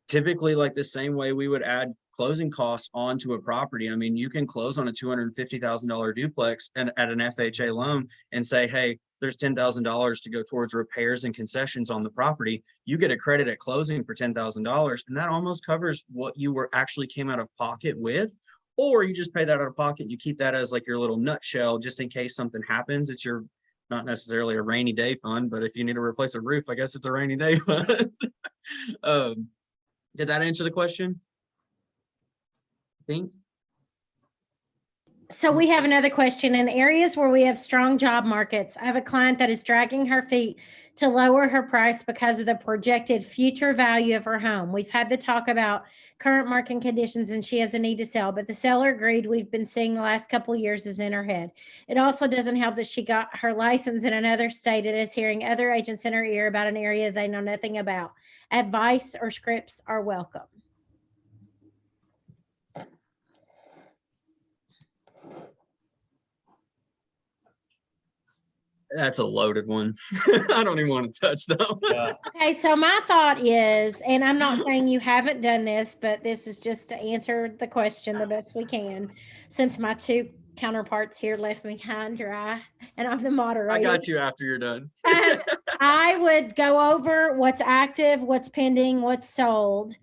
typically like the same way we would add closing costs onto a property. I mean, you can close on a $250,000 duplex and at an FHA loan and say, hey, there's $10,000 to go towards repairs and concessions on the property. You get a credit at closing for $10,000, and that almost covers what you were actually came out of pocket with. Or you just pay that out of pocket. You keep that as like your little nutshell, just in case something happens. It's your not necessarily a rainy day fund, but if you need to replace a roof, I guess it's a rainy day fund. Did that answer the question? I think. So we have another question. In areas where we have strong job markets, I have a client that is dragging her feet to lower her price because of the projected future value of her home. We've had the talk about current market conditions and she has a need to sell, but the seller agreed we've been seeing the last couple of years is in her head. It also doesn't help that she got her license in another state and is hearing other agents in her ear about an area they know nothing about. Advice or scripts are welcome. That's a loaded one. I don't even want to touch that one. Yeah. Okay, so my thought is, and I'm not saying you haven't done this, but this is just to answer the question the best we can, since my two counterparts here left me high and dry, and I'm the moderator. I got you after you're done. I would go over what's active, what's pending, what's sold.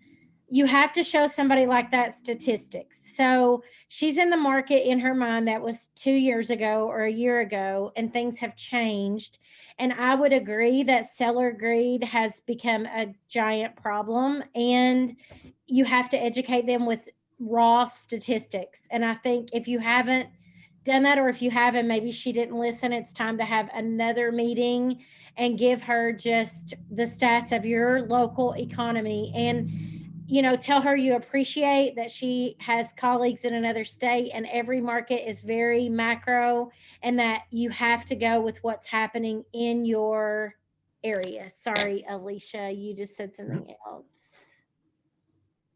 You have to show somebody like that statistics. So she's in the market in her mind that was 2 years ago or a year ago, and things have changed. And I would agree that seller greed has become a giant problem, and you have to educate them with raw statistics. And I think if you haven't done that, or if you haven't, maybe she didn't listen, it's time to have another meeting and give her just the stats of your local economy. And tell her you appreciate that she has colleagues in another state and every market is very macro, and that you have to go with what's happening in your area. Sorry, Alicia, you just said something else.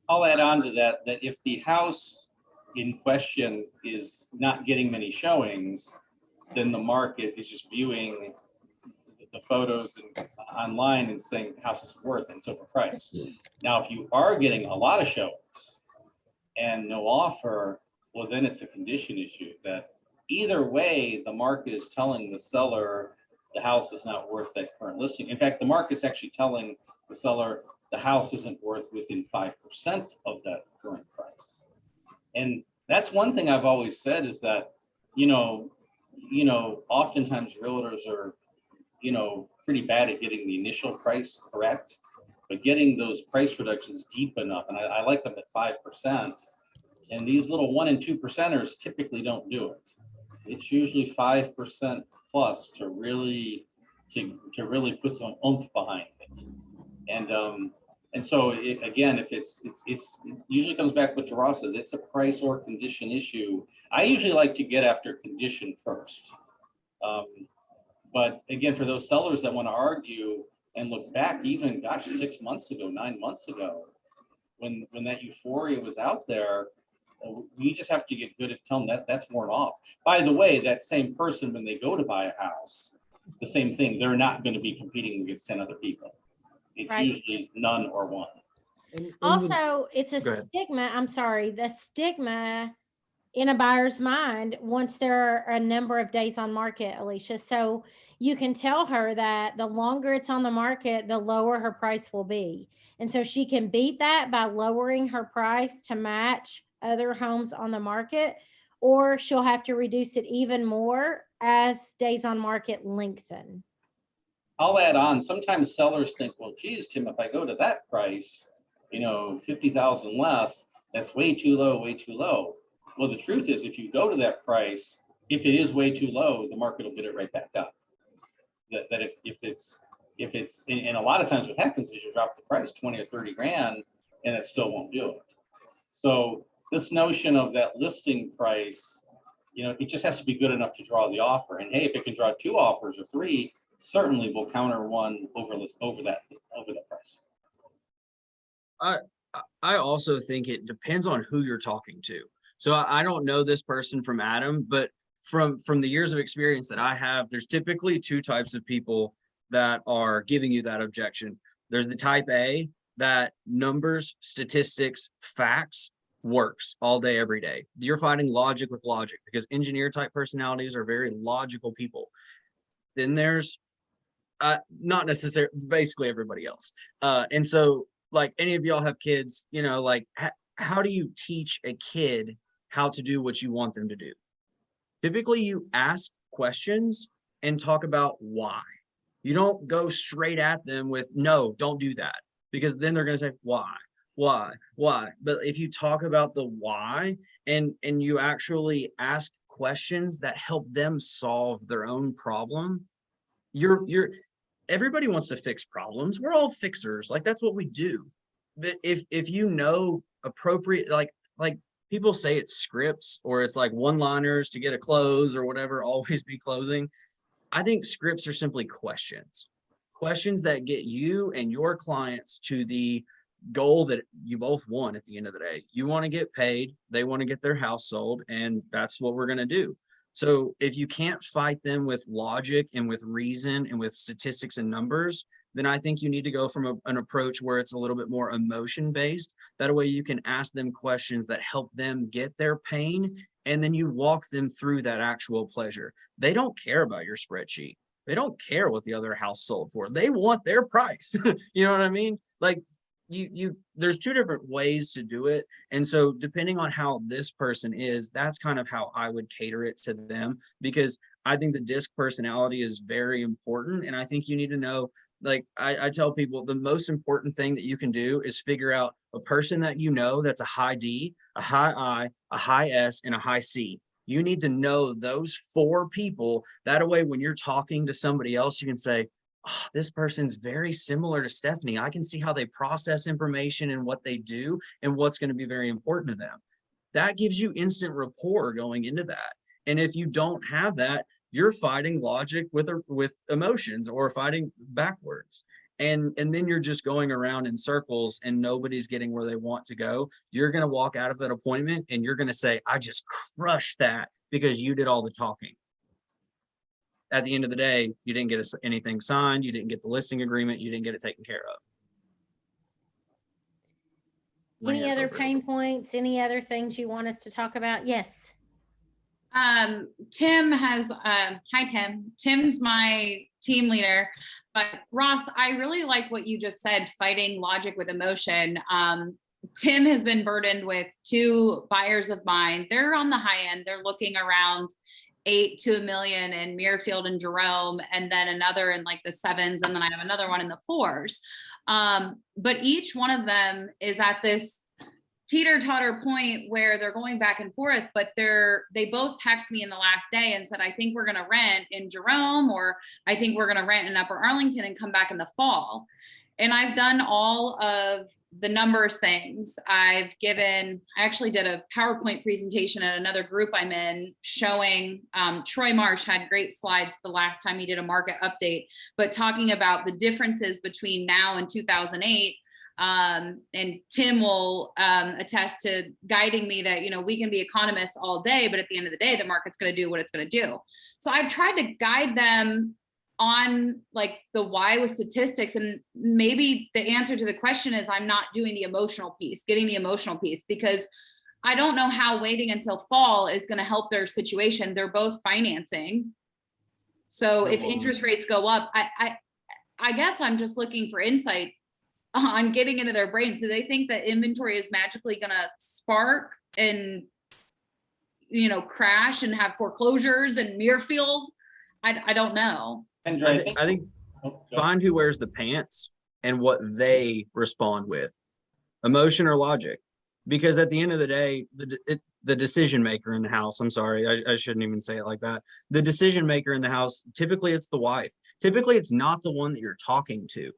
I'll add on to that, that if the house in question is not getting many showings, then the market is just viewing the photos and online and saying the house is worth it, and so for price. Now, if you are getting a lot of showings and no offer, well, then it's a condition issue that either way, the market is telling the seller the house is not worth that current listing. In fact, the market's actually telling the seller the house isn't worth within 5% of that current price. And that's one thing I've always said is that, oftentimes realtors are, pretty bad at getting the initial price correct, but getting those price reductions deep enough. And I like them at 5%. And these little 1% and 2%ers typically don't do it. It's usually 5% plus to really to really put some oomph behind it. And so again, if it usually comes back what Ross says, it's a price or condition issue. I usually like to get after condition first. But again, for those sellers that want to argue and look back, even 6 months ago, 9 months ago, when that euphoria was out there, we just have to get good at telling that that's worn off. By the way, that same person, when they go to buy a house, the same thing, they're not going to be competing against 10 other people. It's Right. usually none or one. Also, it's a stigma. I'm sorry, the stigma in a buyer's mind once there are a number of days on market, Alicia. So you can tell her that the longer it's on the market, the lower her price will be. And so she can beat that by lowering her price to match other homes on the market, or she'll have to reduce it even more as days on market lengthen. I'll add on, sometimes sellers think, well, geez, Tim, if I go to that price, 50,000 less, that's way too low, way too low. Well, the truth is, if you go to that price, if it is way too low, the market will bid it right back up. That if it's, and a lot of times what happens is you drop the price 20 or 30 grand and it still won't do it. So this notion of that listing price, it just has to be good enough to draw the offer. And hey, if it can draw 2 offers or 3, certainly will counter one over that price. I also think it depends on who you're talking to. So I don't know this person from Adam, but from the years of experience that I have, there's typically 2 types of people that are giving you that objection. There's the type A that numbers, statistics, facts works all day, every day. You're fighting logic with logic because engineer type personalities are very logical people. Then there's not necessarily, basically everybody else. And so like any of y'all have kids, like how do you teach a kid how to do what you want them to do? Typically you ask questions and talk about why. You don't go straight at them with, no, don't do that, because then they're going to say, why? But if you talk about the why and you actually ask questions that help them solve their own problem, everybody wants to fix problems. We're all fixers. Like that's what we do. But if you know appropriate, like people say it's scripts or it's like one-liners to get a close or whatever, always be closing. I think scripts are simply questions that get you and your clients to the goal that you both want at the end of the day. You want to get paid, they want to get their house sold, and that's what we're going to do. So if you can't fight them with logic and with reason and with statistics and numbers, then I think you need to go from an approach where it's a little bit more emotion based. That way you can ask them questions that help them get their pain, and then you walk them through that actual pleasure. They don't care about your spreadsheet. They don't care what the other house sold for. They want their price. You know what I mean? Like there's 2 different ways to do it. And so depending on how this person is, that's kind of how I would cater it to them, because I think the disc personality is very important. And I think you need to know, like I tell people, the most important thing that you can do is figure out a person that that's a high D, a high I, a high S, and a high C. You need to know those 4 people. That way, when you're talking to somebody else, you can say, oh, this person's very similar to Stephanie. I can see how they process information and what they do and what's going to be very important to them. That gives you instant rapport going into that. And if you don't have that, you're fighting logic with emotions or fighting backwards. And then you're just going around in circles and nobody's getting where they want to go. You're going to walk out of that appointment and you're going to say, I just crushed that because you did all the talking. At the end of the day, you didn't get anything signed. You didn't get the listing agreement. You didn't get it taken care of. Any other pain points? Any other things you want us to talk about? Yes. Tim has, hi, Tim. Tim's my team leader, but Ross, I really like what you just said, fighting logic with emotion. Tim has been burdened with 2 buyers of mine. They're on the high end. They're looking around 8 to $1 million in Muirfield and Jerome, and then another in like the 7s. And then I have another one in the 4s. But each one of them is at this teeter-totter point where they're going back and forth, but they both text me in the last day and said, I think we're going to rent in Jerome, or I think we're going to rent in Upper Arlington and come back in the fall. And I've done all of the numbers things. I actually did a PowerPoint presentation at another group I'm in showing, Troy Marsh had great slides the last time he did a market update, but talking about the differences between now and 2008. And Tim will attest to guiding me that, we can be economists all day, but at the end of the day, the market's going to do what it's going to do. So I've tried to guide them on like the why with statistics. And maybe the answer to the question is I'm not doing the emotional piece, getting the emotional piece, because I don't know how waiting until fall is going to help their situation. They're both financing. So if interest rates go up, I guess I'm just looking for insight on getting into their brains. Do they think that inventory is magically going to spark and, crash and have foreclosures and Muirfield? I don't know. Kendra, I think find who wears the pants and what they respond with, emotion or logic. Because at the end of the day, the decision maker in the house, I'm sorry, I shouldn't even say it like that. The decision maker in the house, typically it's the wife. Typically it's not the one that you're talking to.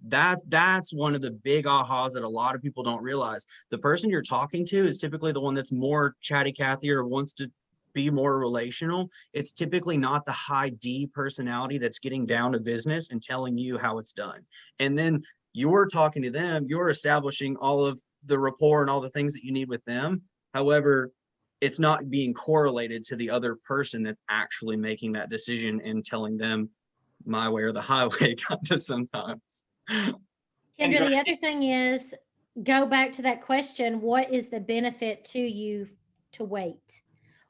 That's one of the big ahas that a lot of people don't realize. The person you're talking to is typically the one that's more chatty Cathy or wants to be more relational. It's typically not the high D personality that's getting down to business and telling you how it's done. And then you're talking to them, you're establishing all of the rapport and all the things that you need with them. However, it's not being correlated to the other person that's actually making that decision and telling them my way or the highway kind of sometimes. Kendra, the other thing is, go back to that question, what is the benefit to you to wait?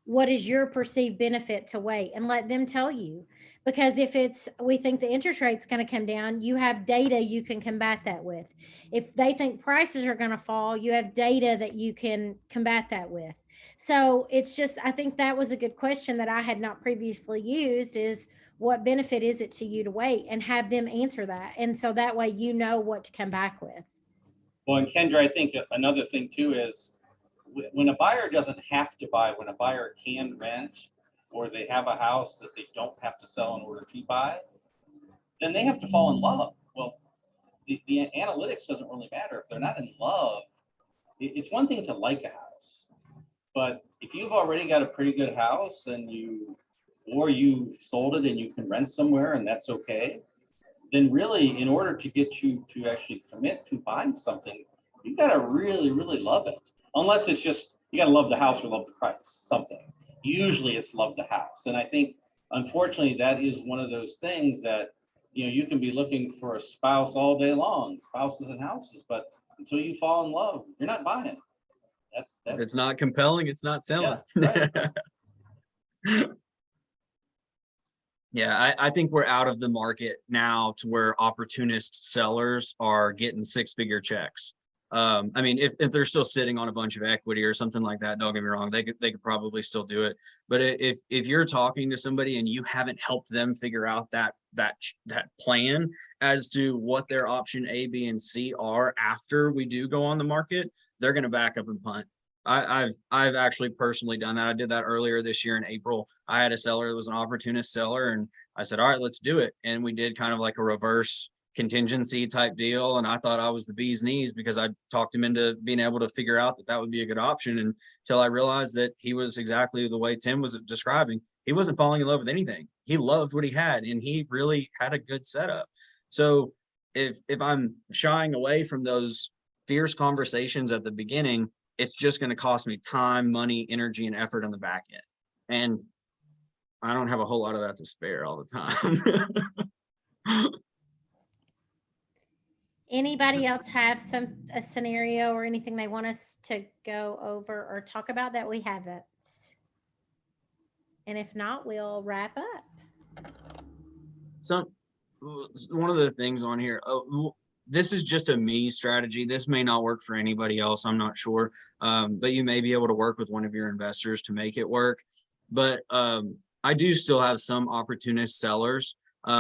What is your perceived benefit to wait? And let them tell you. Because if we think the interest rate's going to come down, you have data you can combat that with. If they think prices are going to fall, you have data that you can combat that with. So it's just, I think that was a good question that I had not previously used, is what benefit is it to you to wait, and have them answer that. And so that way, you know what to come back with. Well, and Kendra, I think another thing too is when a buyer doesn't have to buy, when a buyer can rent, or they have a house that they don't have to sell in order to buy, then they have to fall in love. Well, the analytics doesn't really matter. If they're not in love, it's one thing to like a house, but if you've already got a pretty good house and you sold it and you can rent somewhere and that's okay, then really in order to get you to actually commit to buying something, you got to really, really love it. Unless it's just, you got to love the house or love the price, something. Usually it's love the house. And I think, unfortunately, that is one of those things that, you can be looking for a spouse all day long, spouses and houses, but until you fall in love, you're not buying. That's it's not compelling. It's not selling. Yeah, right. Yeah, I think we're out of the market now to where opportunist sellers are getting six-figure checks. I mean, if they're still sitting on a bunch of equity or something like that, don't get me wrong, they could probably still do it. But if you're talking to somebody and you haven't helped them figure out that plan as to what their option A, B, and C are after we do go on the market, they're going to back up and punt. I've actually personally done that. I did that earlier this year in April. I had a seller that was an opportunist seller, and I said, all right, let's do it. And we did kind of like a reverse contingency type deal. And I thought I was the bee's knees because I talked him into being able to figure out that would be a good option. And until I realized that he was exactly the way Tim was describing. He wasn't falling in love with anything. He loved what he had, and he really had a good setup. So if I'm shying away from those fierce conversations at the beginning, it's just going to cost me time, money, energy, and effort on the back end. And I don't have a whole lot of that to spare all the time. Anybody else have a scenario or anything they want us to go over or talk about that we haven't? And if not, we'll wrap up. So one of the things on here, this is just a me strategy. This may not work for anybody else. I'm not sure. But you may be able to work with one of your investors to make it work. But I do still have some opportunist sellers. We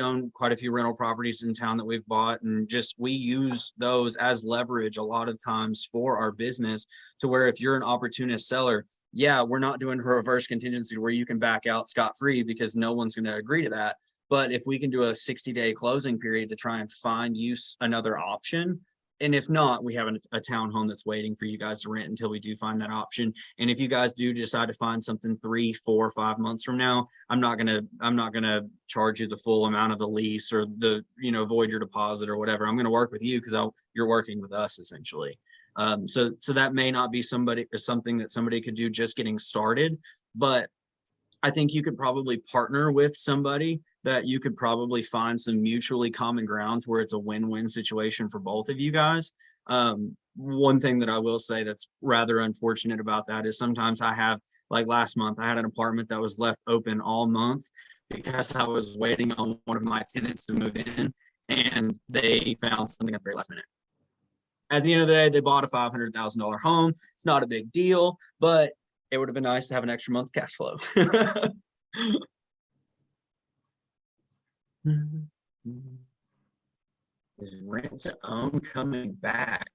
own quite a few rental properties in town that we've bought, and just we use those as leverage a lot of times for our business, to where if you're an opportunist seller, yeah, we're not doing a reverse contingency where you can back out scot-free, because no one's going to agree to that. But if we can do a 60-day closing period to try and find you another option, and if not, we have a townhome that's waiting for you guys to rent until we do find that option. And if you guys do decide to find something 3, 4, 5 months from now, I'm not gonna charge you the full amount of the lease, or void your deposit or whatever. I'm gonna work with you because you're working with us essentially. So that may not be something that somebody could do just getting started, but I think you could probably partner with somebody that you could probably find some mutually common ground where it's a win-win situation for both of you guys. One thing that I will say that's rather unfortunate about that is sometimes like last month, I had an apartment that was left open all month because I was waiting on one of my tenants to move in, and they found something at the very last minute. At the end of the day, they bought a $500,000 home. It's not a big deal, but it would have been nice to have an extra month's cash flow. Is rent to own coming back?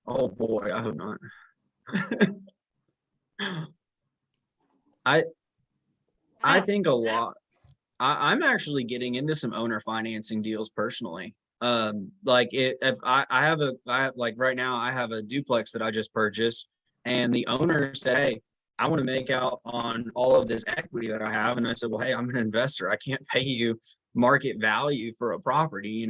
Oh boy, I hope not. I think a lot. I'm actually getting into some owner financing deals personally. Like if I have like right now I have a duplex that I just purchased, and the owner said, "Hey, I want to make out on all of this equity that I have." And I said, "Well, hey, I'm an investor. I can't pay you market value for a property,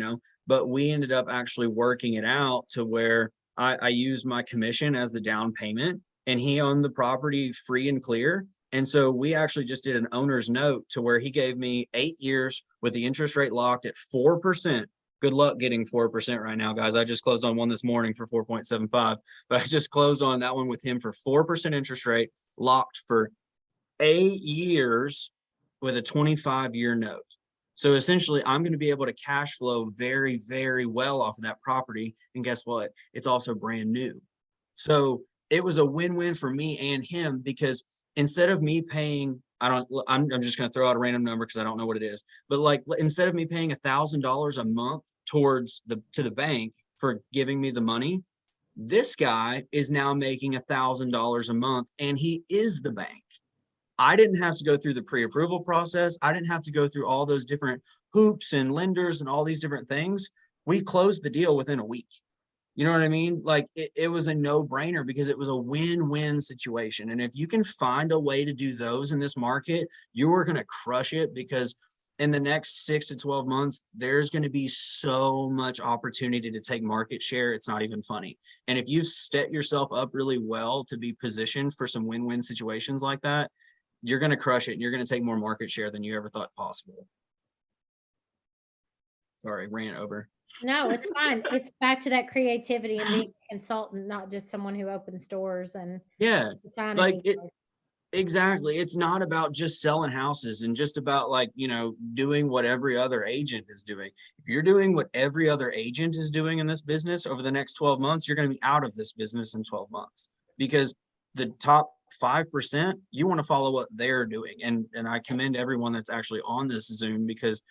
But we ended up actually working it out to where I used my commission as the down payment, and he owned the property free and clear. And so we actually just did an owner's note to where he gave me 8 years with the interest rate locked at 4%. Good luck getting 4% right now, guys. I just closed on one this morning for 4.75, but I just closed on that one with him for 4% interest rate, locked for 8 years with a 25-year note. So essentially, I'm going to be able to cash flow very, very well off of that property. And guess what? It's also brand new. So it was a win-win for me and him, because instead of me paying, I'm just going to throw out a random number because I don't know what it is, but like instead of me paying $1,000 a month towards to the bank for giving me the money, this guy is now making $1,000 a month, and he is the bank. I didn't have to go through the pre-approval process. I didn't have to go through all those different hoops and lenders and all these different things. We closed the deal within a week. You know what I mean? Like it was a no-brainer because it was a win-win situation. And if you can find a way to do those in this market, you are going to crush it, because in the next 6 to 12 months, there's going to be so much opportunity to take market share. It's not even funny. And if you set yourself up really well to be positioned for some win-win situations like that, you're going to crush it, and you're going to take more market share than you ever thought possible. Sorry, ran over. No, it's fine. It's back to that creativity and being a consultant, not just someone who opens stores and like it. Exactly. It's not about just selling houses and just about doing what every other agent is doing. If you're doing what every other agent is doing in this business over the next 12 months, you're going to be out of this business in 12 months, because the top 5%, you want to follow what they're doing. And I commend everyone that's actually on this Zoom, because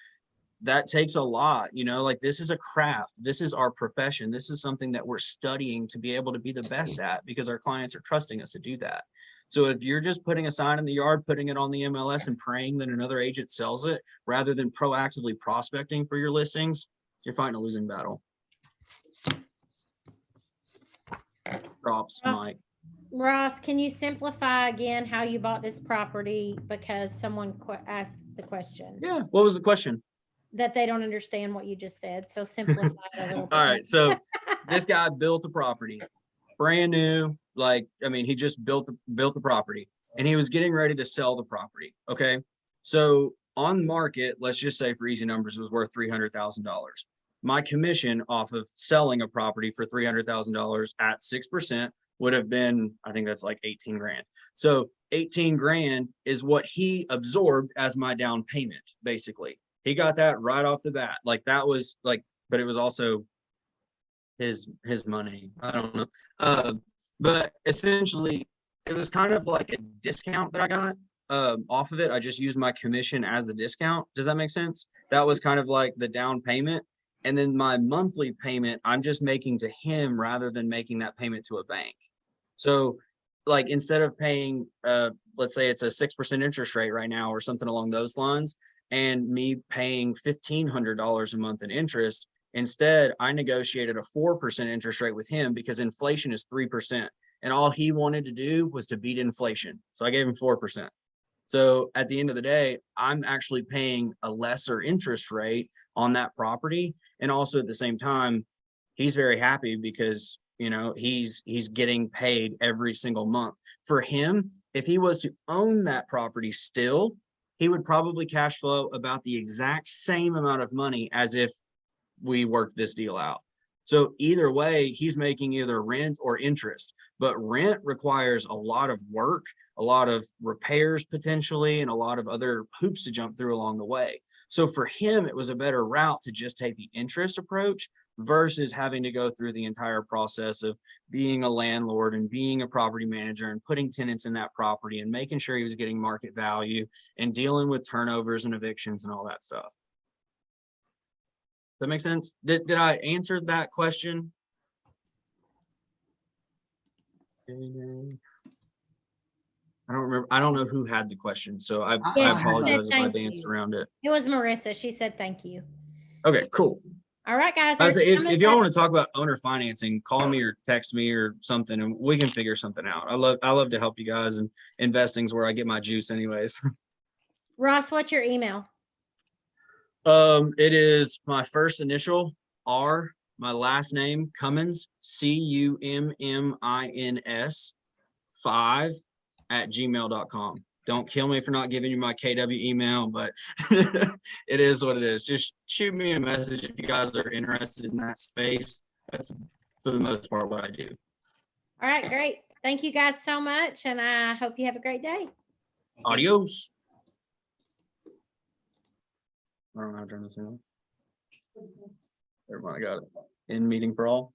that takes a lot, like this is a craft. This is our profession. This is something that we're studying to be able to be the best at, because our clients are trusting us to do that. So if you're just putting a sign in the yard, putting it on the MLS and praying that another agent sells it, rather than proactively prospecting for your listings, you're fighting a losing battle. Props, Mike. Ross, can you simplify again how you bought this property? Because someone asked the question. Yeah. What was the question? That they don't understand what you just said. So simplify it a little bit. All right. So this guy built a property brand new. He just built the property, and he was getting ready to sell the property. Okay. So on market, let's just say for easy numbers, it was worth $300,000. My commission off of selling a property for $300,000 at 6% would have been, I think that's like 18 grand. So 18 grand is what he absorbed as my down payment. Basically, he got that right off the bat. But it was also his money. I don't know. But essentially it was kind of like a discount that I got. off of it. I just used my commission as the discount. Does that make sense? That was kind of like the down payment. And then my monthly payment, I'm just making to him rather than making that payment to a bank. So like instead of paying, let's say it's a 6% interest rate right now or something along those lines, and me paying $1,500 a month in interest, instead I negotiated a 4% interest rate with him because inflation is 3%. And all he wanted to do was to beat inflation. So I gave him 4%. So at the end of the day, I'm actually paying a lesser interest rate on that property. And also at the same time, he's very happy because, you know, he's getting paid every single month. For him, if he was to own that property still, he would probably cash flow about the exact same amount of money as if we worked this deal out. So either way, he's making either rent or interest, but rent requires a lot of work, a lot of repairs potentially, and a lot of other hoops to jump through along the way. So for him, it was a better route to just take the interest approach versus having to go through the entire process of being a landlord and being a property manager and putting tenants in that property and making sure he was getting market value and dealing with turnovers and evictions and all that stuff. That makes sense? Did I answer that question? I don't remember. I don't know who had the question, so I Yeah, she apologize said if I thank danced you. around it. It was Marissa. She said thank you. Okay, cool. All right, guys. I our say, time is if y'all up. want to talk about owner financing, call me or text me or something, and we can figure something out. I love to help you guys, and investing's where I get my juice, anyways. Ross, what's your email? It is my first initial R, my last name Cummins, CUMMINS 5@gmail.com. Don't kill me for not giving you my KW email, but it is what it is. Just shoot me a message if you guys are interested in that space. That's for the most part what I do. All right, great. Thank you guys so much, and I hope you have a great day. Adios. I don't know how to turn this on. Everybody got it. In meeting for all.